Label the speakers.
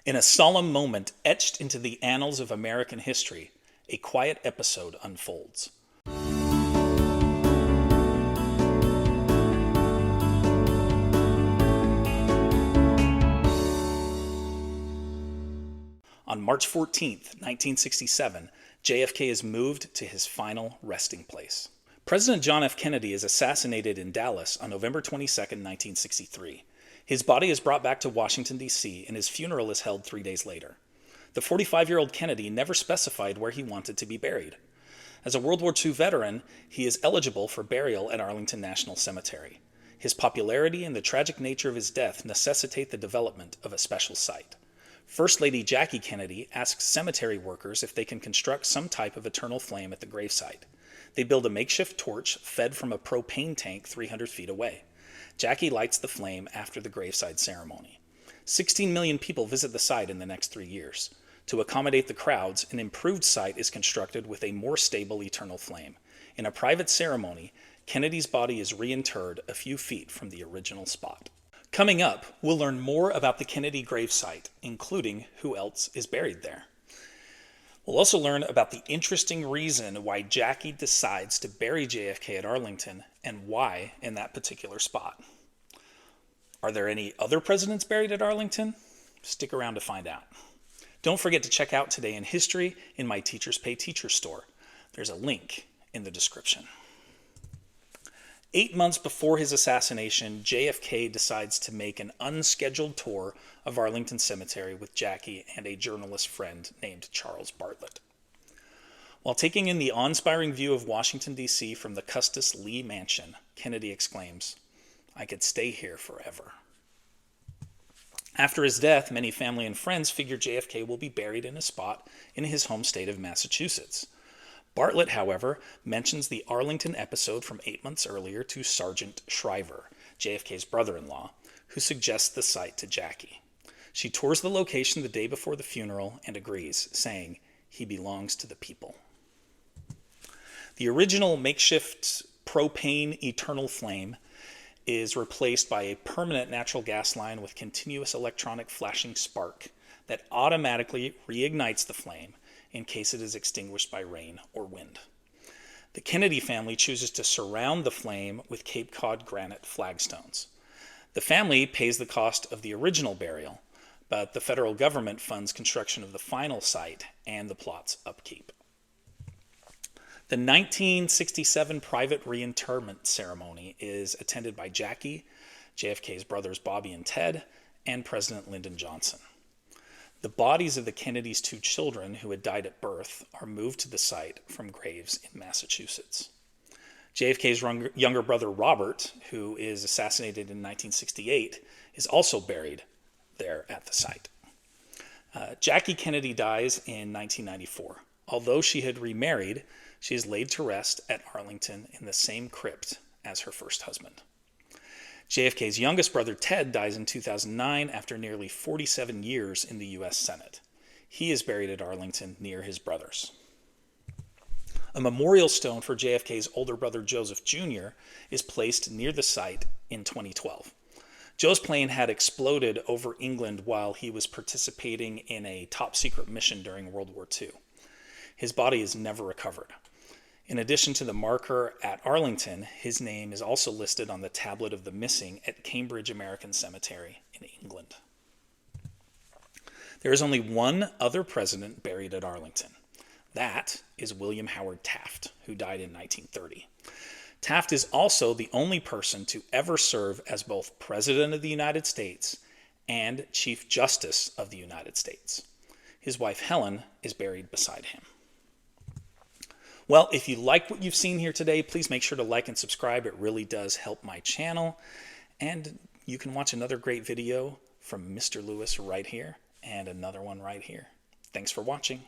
Speaker 1: In a solemn moment etched into the annals of American history, a quiet episode unfolds. On March 14th, 1967, JFK is moved to his final resting place. President John F. Kennedy is assassinated in Dallas on November 22, 1963. His body is brought back to Washington, D.C., and his funeral is held 3 days later. The 45-year-old Kennedy never specified where he wanted to be buried. As a World War II veteran, he is eligible for burial at Arlington National Cemetery. His popularity and the tragic nature of his death necessitate the development of a special site. First Lady Jackie Kennedy asks cemetery workers if they can construct some type of eternal flame at the gravesite. They build a makeshift torch fed from a propane tank 300 feet away. Jackie lights the flame after the graveside ceremony. 16 million people visit the site in the next 3 years. To accommodate the crowds, an improved site is constructed with a more stable eternal flame. In a private ceremony, Kennedy's body is reinterred a few feet from the original spot. Coming up, we'll learn more about the Kennedy gravesite, including who else is buried there. We'll also learn about the interesting reason why Jackie decides to bury JFK at Arlington and why in that particular spot. Are there any other presidents buried at Arlington? Stick around to find out. Don't forget to check out Today in History in my Teachers Pay Teachers store. There's a link in the description. 8 months before his assassination, JFK decides to make an unscheduled tour of Arlington Cemetery with Jackie and a journalist friend named Charles Bartlett. While taking in the awe-inspiring view of Washington, D.C. from the Custis Lee Mansion, Kennedy exclaims, "I could stay here forever." After his death, many family and friends figure JFK will be buried in a spot in his home state of Massachusetts. Bartlett, however, mentions the Arlington episode from 8 months earlier to Sergeant Shriver, JFK's brother-in-law, who suggests the site to Jackie. She tours the location the day before the funeral and agrees, saying, "He belongs to the people." The original makeshift propane eternal flame is replaced by a permanent natural gas line with continuous electronic flashing spark that automatically reignites the flame in case it is extinguished by rain or wind. The Kennedy family chooses to surround the flame with Cape Cod granite flagstones. The family pays the cost of the original burial, but the federal government funds construction of the final site and the plot's upkeep. The 1967 private reinterment ceremony is attended by Jackie, JFK's brothers Bobby and Ted, and President Lyndon Johnson. The bodies of the Kennedys' 2 children who had died at birth are moved to the site from graves in Massachusetts. JFK's younger brother Robert, who is assassinated in 1968, is also buried there at the site. Jackie Kennedy dies in 1994. Although she had remarried, she is laid to rest at Arlington in the same crypt as her first husband. JFK's youngest brother Ted dies in 2009 after nearly 47 years in the U.S. Senate. He is buried at Arlington near his brothers. A memorial stone for JFK's older brother Joseph Jr. is placed near the site in 2012. Joe's plane had exploded over England while he was participating in a top-secret mission during World War II. His body is never recovered. In addition to the marker at Arlington, his name is also listed on the tablet of the missing at Cambridge American Cemetery in England. There is only one other president buried at Arlington. That is William Howard Taft, who died in 1930. Taft is also the only person to ever serve as both President of the United States and Chief Justice of the United States. His wife Helen is buried beside him. Well, if you like what you've seen here today, please make sure to like and subscribe. It really does help my channel. And you can watch another great video from Mr. Lewis right here and another one right here. Thanks for watching.